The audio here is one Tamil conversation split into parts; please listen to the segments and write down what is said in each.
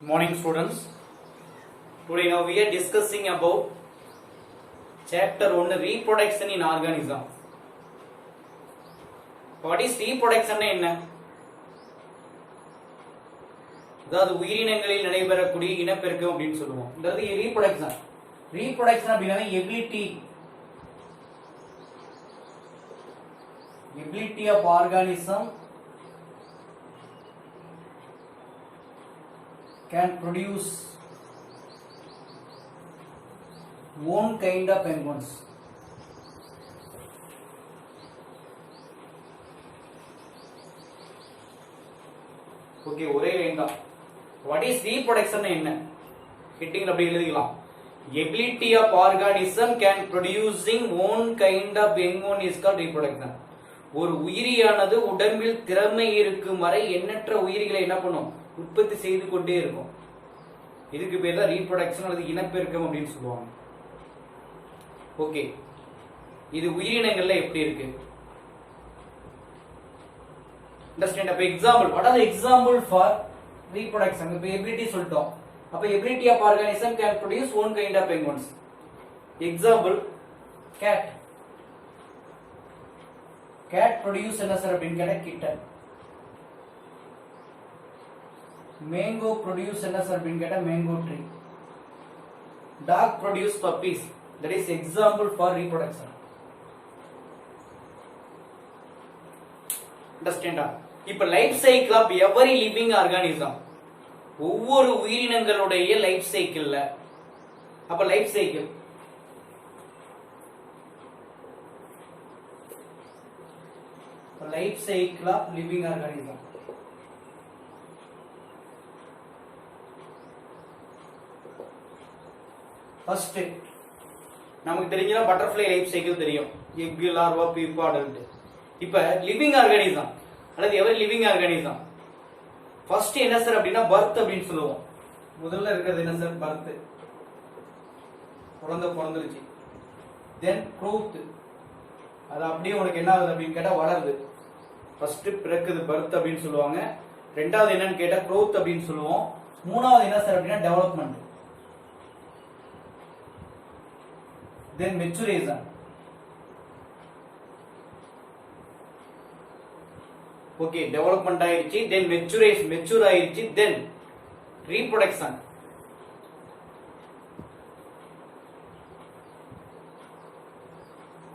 Morning students. Today now we are discussing about chapter 1 reproduction in organism. What is reproduction என்ன? அதாவது உயிரினங்களில் நடைபெறக்கூடிய இனப்பெருக்கம் அப்படின்னு சொல்லுவோம். அதாவது reproduction. Reproduction அப்படின்னா ability of organism can produce one kind of penguins. Okay, ஒரே லைன் தான். What is reproduction என்ன? ஹெட்டிங்ல அப்படி எழுதிக்கலாம். Ability of organism can producing one kind of penguin is called reproduction. ஒரு உயிரியானது உடம்பில் திறமை இருக்கும் வரை எண்ணற்ற உயிரிகளை என்ன பண்ணும்? உற்பத்தி செய்து கொண்டே இருக்கும். இதுக்கு பேர் தான் ரீப்ரொடக்ஷன் அல்லது இனப்பெருக்கம் அப்படின்னு சொல்லுவாங்க. ஓகே, இது உயிரினங்கள்ல எப்படி இருக்கு? அண்டர்ஸ்டாண்ட். அப்ப example, what are the example for reproduction? இப்ப எபிலிட்டி சொல்லிட்டோம். அப்ப ability of organism can produce one kind of penguins. Example cat. Cat produce என்ன சார் அப்படின்னு கேட்டா கிட்டன். மேங்கோ ப்ரொடியூஸ் என்ன சார் அப்படின்னு கேட்டா mango tree. Dog produce puppies. That is example for reproduction. அண்டர்ஸ்டாண்டா? இப்ப life cycle of every living organism, ஒவ்வொரு உயிரினங்களுடைய லைஃப் சைக்கிள்ல, அப்ப life cycle life cycle of living organism. First நமக்கு தெரிஞ்சா பட்டர்ஃப்ளை லைஃப் சைக்கிள் தெரியும். Egg, larva, pupa, adult. இப்ப லிவிங் ஆர்கானிசம் அல்லது எவரி லிவிங் ஆர்கானிசம் ஃபர்ஸ்ட் என்ன சார் அப்படின்னா பர்த் அப்படின்னு சொல்லுவோம். முதல்ல இருக்கிறது என்ன சார்? பர்த். குழந்தை பிறந்துருச்சு. தென் growth. அது அப்படியே உனக்கு என்ன ஆகுது அப்படின்னு கேட்டா வளருது. ஃபர்ஸ்ட் பிறக்குது, பர்த் அப்படின்னு சொல்லுவாங்க. ரெண்டாவது என்னன்னு கேட்டா growth அப்படின்னு சொல்லுவோம். மூணாவது என்ன சார் அப்படின்னா development. then maturation. okay, development ஆயிருச்சு, then maturation, mature ஆயிருச்சு, then reproduction.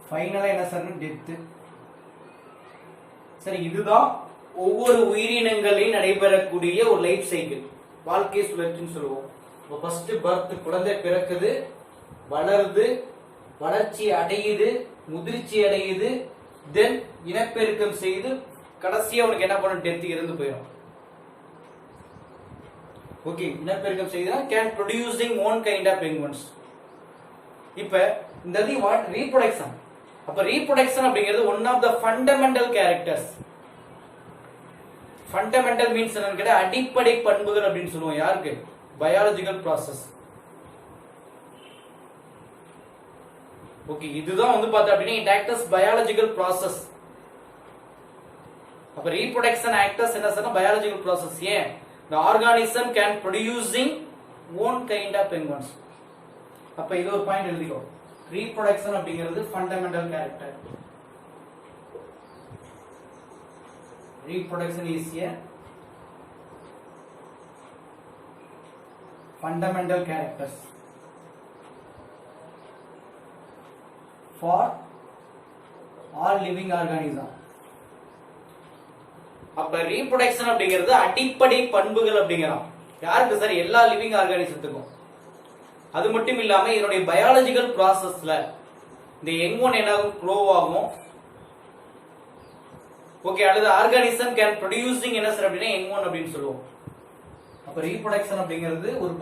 ஃபைனலா என்ன சார்? டெத். சரி, இதுதான் ஒவ்வொரு உயிரினங்களில் நடைபெறக்கூடிய ஒரு லைஃப் சைக்கிள், வாழ்க்கை சுழற்சின்னு சொல்லுவோம். இப்போ ஃபர்ஸ்ட் பர்த், குழந்தை பிறக்குது, வளருது, வளர்ச்சி அடையுது, முதிர்ச்சி அடையுது, தென் இனப்பெருக்கம் செய்து கடைசியா அவனுக்கு என்ன பண்ணும்? டெத், இறந்து போயிடும். ஓகே, இனப்பெருக்கம் செய்தா can producing one kind of penguins. இப்ப இந்த வாட் ரீப்ரொடக்ஷன். அப்ப ரீப்ரொடக்ஷன் அப்படிங்கிறது one of the fundamental characters. Fundamental means என்னன்னு கேட்டா அடிப்படை பண்புகள் அப்படின்னு சொல்லுவோம். யாருக்கு? Biological process. ஓகே, இதுதான் வந்து பார்த்தா அப்படின்னா இட் ஆக்டஸ் பயாலஜிக்கல் ப்ராசஸ். அப்ப ரீப்ரொடக்ஷன் ஆக்டஸ் என்ன சொன்னா பயாலஜிக்கல் ப்ராசஸ். ஏன்? the organism can producing one kind of penguins. அப்ப இது ஒரு பாயிண்ட் எழுதிக்கோ. ரீப்ரொடக்ஷன் அப்படிங்கிறது fundamental character. reproduction is a fundamental characters for all living organism. அப்ப ரீப்ரொடக்ஷன் அப்படிங்கிறது அடிப்படை பண்புகள் அப்படிங்கிறோம். யாருக்கு சார்? எல்லா லிவிங் ஆர்கானிசத்துக்கும். அது மட்டும் இல்லாம இதனுடைய பயாலஜிக்கல் ப்ராசஸ்ல இந்த யங் ஒன் என்னாகும்? க்ரோ ஆகும். ஓகே, அல்லது ஆர்கானிசம் கேன் ப்ரொடியூசிங் என்ன சார் அப்படின்னா யங் ஒன் அப்படின்னு சொல்லுவோம். அப்ப ரீப்ரொடக்ஷன் அப்படிங்கிறது ஒரு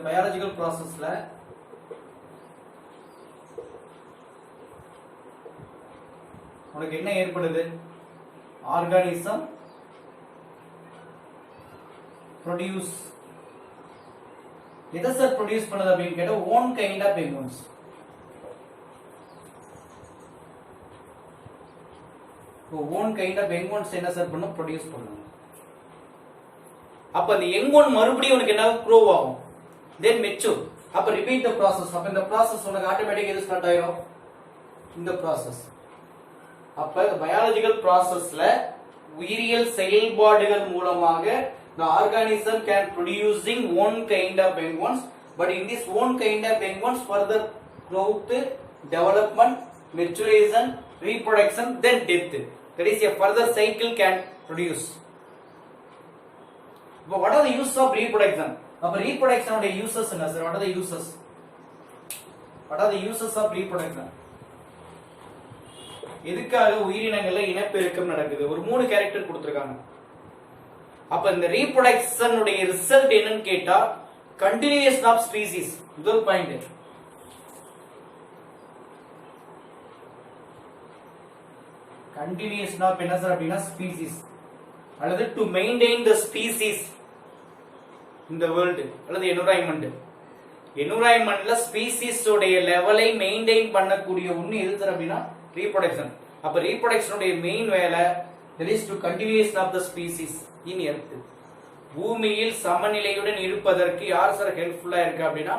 பயாலஜிக்கல் ப்ராசஸ்ல உனக்கு என்ன ஏற்படுது? Organism produce. எதை சார் ப்ரொடியூஸ் பண்ணுது அப்படின்னு கேட்டா one kind of penguins. One kind of penguins என்ன சார் பண்ணும்? ப்ரொடியூஸ் பண்ணும். அப்ப அந்த யங் ஒன் மறுபடியும் உனக்கு என்ன க்ரோ ஆகும், தென் மெச்சூர். அப்ப ரிப்பீட் த ப்ராசஸ். அப்ப இந்த ப்ராசஸ் உனக்கு ஆட்டோமேட்டிக் எது ஸ்டார்ட் ஆயிரும், இந்த ப்ராசஸ். அப்ப இந்த பயாலஜிக்கல் ப்ராசஸ்ல உயிரியல் செயல்பாடுகள் மூலமாக the organism can producing one kind of young ones, but in this one kind of young ones further growth, development, maturation, reproduction, then death. That is a further cycle can produce. But what are the uses of reproduction? Now reproduction oda uses enna sir? What are the uses? What are the uses of reproduction? எதுக்காக உயிரினங்கள்ல இனப்பெருக்கம் நடக்குது? ஒரு 3 கேரக்டர் கொடுத்திருக்காங்க. அப்ப இந்த ரீப்ரொடக்ஷன் உடைய ரிசல்ட் என்னன்னு கேட்டா கண்டினியூஷன் ஆஃப் ஸ்பீசிஸ். முதல் பாயிண்ட். கண்டினியூஷன் ஆஃப் என்ன சார் அப்படினா ஸ்பீசிஸ், அல்லது to maintain the species in the world, அல்லது என்விரான்மென்ட். என்விரான்மென்ட்ல ஸ்பீசிஸ் உடைய லெவலை மெயின்டைன் பண்ணக்கூடிய ஒண்ணு எது சார் அப்படினா ரீப்ரொடக்ஷன். அப்ப ரீப்ரொடக்ஷன் உடைய மெயின் வேலை that is to continuation of the species in earth. பூமியில் சமநிலையுடன் இருப்பதற்கு யார் சார் ஹெல்ப்ஃபுல்லா இருக்கு அப்படினா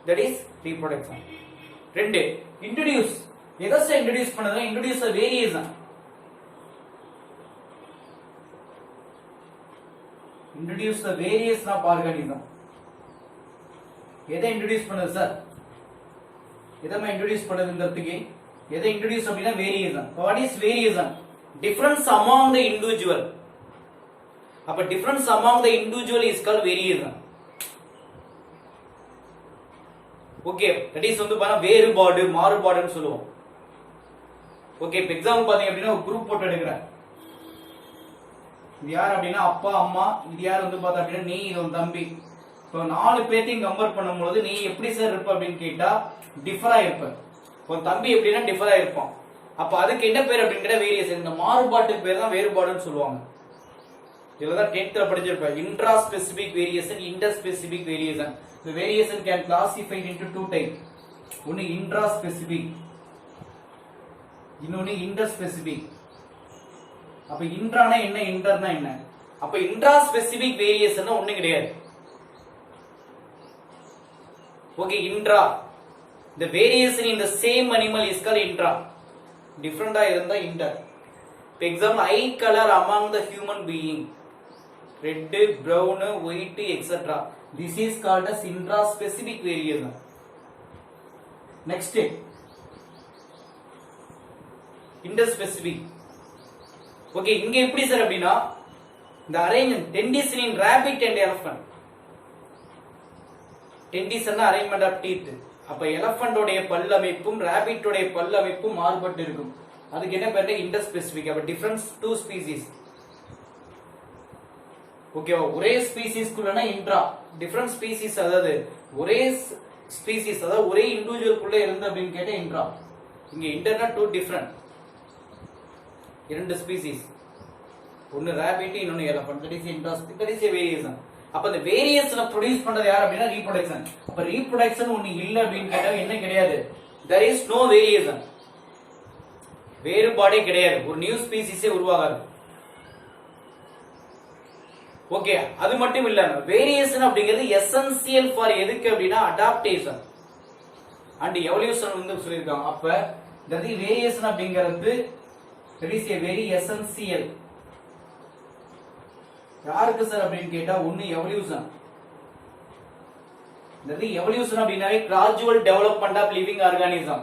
that is reproduction. 2 introduce. எதை சார் இன்ட்ரோ듀ஸ் பண்ணதுனா introduce a variation. introduce the variation of organism. எதை இன்ட்ரோ듀ஸ் பண்ணது சார்? எதமா இன்ட்ரோ듀ஸ் பண்ணதுங்கிறதுக்கு எதை இன்ட்ரோ듀ஸ் அப்படினா variation. what is variation? difference among the individual. அப்ப difference among the individual is called variation. Okay, that is வந்து பாருங்க வேறுபாடு மாறுபாடுன்னு சொல்லுவோம். ஓகே, இப்போ எக்ஸாம்பிள் பாத்தீங்க அப்படினா ஒரு குரூப் போட்டு எடுக்கிறேன். இது யார் அப்படினா அப்பா அம்மா, இது யார் வந்து பார்த்தா அப்படினா நீ, இது உன் தம்பி. இப்போ 4 பேத்தையும் கம்பேர் பண்ணும்போது நீ எப்படி சார் இருப்ப அப்படின்னு கேட்டா டிஃபரா இருப்ப. உன் தம்பி எப்படின்னா டிஃபரா இருப்பான். அப்ப அதுக்கு என்ன பேர் அப்படிங்கிற வேரியேஷன். இந்த மாறுபாட்டுக்கு பேர் தான் வேறுபாடுன்னு சொல்லுவாங்க. இதுலதான் 10th படிச்சிருப்பேன். Intra specific variation, inter specific variation. The variation can classified into 2 types. ஒன்னு இன்ட்ரா ஸ்பெசிபிக், இன்னொன்னு இன்டர் ஸ்பெசிபிக். அப்ப இன்ட்ரானா என்ன, இன்டர்னா என்ன? அப்ப இன்ட்ரா ஸ்பெசிபிக் வேரியேஷன் ஒண்ணு கிடையாது. Okay, intra the variation in the same animal is called intra. Different ஆ இருந்தா inter. For example, eye color among the human being, red, brown, white, etc. This is called as intra-specific variation. Next, inter-specific. Okay, இங்க எப்படி சார் அப்படின்னா இந்த arrangement dentition in rabbit and elephant. Dentition arrangement of teeth. அப்ப எலஃபண்ட் உடைய பல் அமைப்பும் ராபிட் உடைய பல் அமைப்பும் மாறுபட்டு இருக்கும். அதுக்கு என்ன பேரு, இன்டர் ஸ்பெசிபிக். அப்ப டிஃபரன்ஸ் 2 ஸ்பீசிஸ். ஓகேவா? ஒரே ஸ்பீசிஸ்க்குள்ளனா இன்ட்ரா, டிஃபரண்ட் ஸ்பீசிஸ் அதாவது ஒரே ஸ்பீசிஸ் அதாவது ஒரே இண்டிவிஜுவல்குள்ள இருந்து அப்படின்னு கேட்டா இன்ட்ரா. இங்க இன்டர்னா 2 டிஃபரண்ட், 2 ஸ்பீசிஸ். ஒன்னு ராபிட், இன்னொன்னு elephant. That is intra, that is a variation. அப்ப இந்த வேரியேஷனை ப்ரொடியூஸ் பண்றது யார் அப்படின்னா ரீப்ரொடக்ஷன். அப்ப ரீப்ரொடக்ஷன் ஒண்ணு இல்ல அப்படின்னு கேட்டா என்ன கிடையாது, there is no variation. வேறுபாடே கிடையாது, ஒரு நியூ ஸ்பீசிஸே உருவாகாது. ஓகே, அது மட்டும் இல்ல, வேரியேஷன் அப்படிங்கிறது எசென்சியல் ஃபார் எதுக்கு அப்படின்னா அடாப்டேஷன் அண்ட் எவல்யூஷன் வந்து சொல்லியிருக்காங்க. அப்ப இந்த வேரியேஷன் அப்படிங்கிறது that is a very essential. யாருக்கு சார் அப்படின்னு கேட்டா ஒன்னு எவல்யூஷன். இந்த எவல்யூஷன் அப்படின்னாவே gradual development of living organism.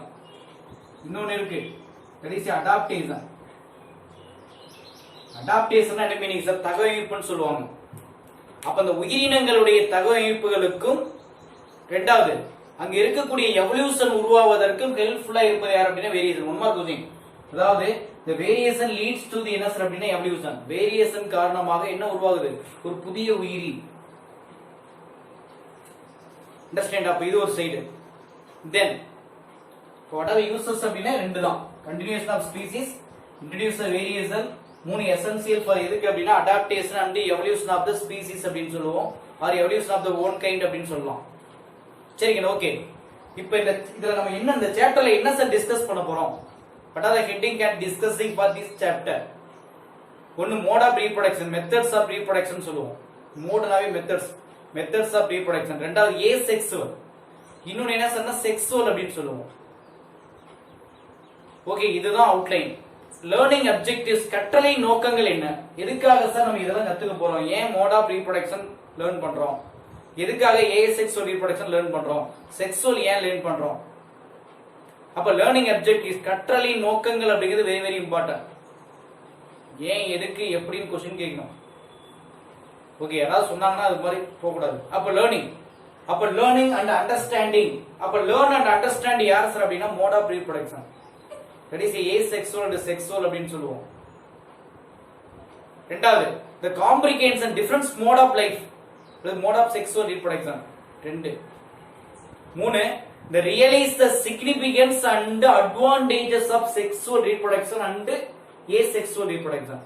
இன்னொன்னு இருக்கு, that is adaptation. அடாப்டேஷன் என்ன மீனிங் சார்? தகவமைப்புன்னு சொல்லுவாங்க. அப்ப அந்த உயிரினங்களுடைய தகவமைப்புகளுக்கும் ரெண்டாவது அங்க இருக்கக்கூடிய எவல்யூஷன் உருவாவதற்கும் ஹெல்ப்ஃபுல்லா இருப்பது யார் அப்படின்னா வேரியேஷன். One mark question. அதாவது the variation leads to the என்ன சார் அப்படின்னா எவல்யூஷன். வேரியேஷன் காரணமாக என்ன உருவாகுது, ஒரு புதிய உயிரி. அண்டர்ஸ்டாண்ட்? அப்ப இது ஒரு side. Then what are the uses அப்படின்னா 2 தான். continuation of species, introduce a variation. 3 essential for எதுக்கு அப்படின்னா adaptation and evolution of the species அப்படின்னு சொல்லுவோம், or evolution of the own kind அப்படின்னு சொல்லலாம். சரிங்க, ஓகே. இப்போ இதுல நம்ம என்ன இந்த சாப்டர்ல என்ன சார் டிஸ்கஸ் பண்ண போறோம்? What are the heading and discussing for this chapter? ஒன்னு mode of reproduction, methods of reproduction சொல்லுவோம். மோடுனாவே மெத்தட்ஸ் ஆஃப் ரீப்ரொடக்ஷன். ரெண்டாவது ஏ செக்ஸுவல், இன்னொன்னு என்ன சொன்னா செக்ஸுவல் அப்படின்னு சொல்லுவோம். ஓகே, இதுதான் அவுட்லைன். லேர்னிங் அப்ஜெக்டிவ்ஸ், கற்றலை நோக்கங்கள் என்ன, எதுக்காக சார் நம்ம இதெல்லாம் கத்துக்க போறோம், ஏன் மோட் ஆஃப் ரீப்ரொடக்ஷன் லேர்ன் பண்றோம், எதுக்காக ஏசெக்சுவல் ரீப்ரொடக்ஷன் லேர்ன் பண்றோம், செக்ஸுவல் ஏன் லேர்ன் பண்றோம். அப்ப லேர்னிங் அப்ஜெக்டிவ்ஸ், கற்றலின் நோக்கங்கள் அப்படிங்கிறது வெரி வெரி இம்பார்ட்டன்ட். ஏன், எதுக்கு, எப்படின்னு கொஸ்டின் கேட்கணும். ஓகே, யாராவது சொன்னாங்கன்னா அது மாதிரி போக கூடாது. அப்ப லேர்னிங் அண்ட் அண்டர்ஸ்டாண்டிங். அப்ப லேர்ன் அண்ட் அண்டர்ஸ்டாண்ட் யார் சார் அப்படின்னா mode of reproduction. That is asexual and sexual அப்படின்னு சொல்லுவோம். ரெண்டாவது the comprehension different mode of life, mode of sexual reproduction. ரெண்டு. மூணு, the realize the significance and advantages of sexual reproduction and asexual reproduction.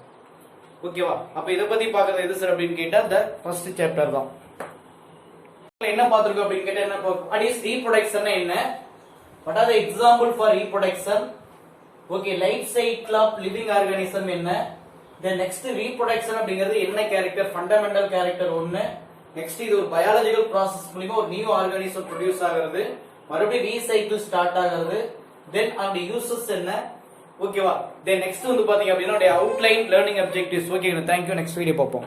ஓகேவா? அப்ப இத பத்தி பார்க்கிறது எது சார் அப்படின்னு கேட்டா the first chapter தான். என்ன பார்த்திருக்கோம் அப்படின்னு கேட்டா என்ன பார்ப்போம், what is reproduction என்ன, what are the example for reproduction, okay, life cycle of living organism என்ன, then next reproduction அப்படிங்கிறது என்ன கேரக்டர், ஃபண்டமெண்டல் கேரக்டர் ஒன்னு, நெக்ஸ்ட் இது ஒரு பயாலஜிக்கல் ப்ராசஸ் மூலமா ஒரு நியூ ஆர்கானிசம் ப்ரொடியூஸ் ஆகிறது, மறுபடியும் ரீசைக்கிள் ஸ்டார்ட் ஆகிறது, தென் அந்த யூசஸ் என்ன, ஓகேவா. தென் நெக்ஸ்ட் வந்து பாத்தீங்க அப்படின்னா outline learning objectives. Okay, thank you. Next video பார்ப்போம்.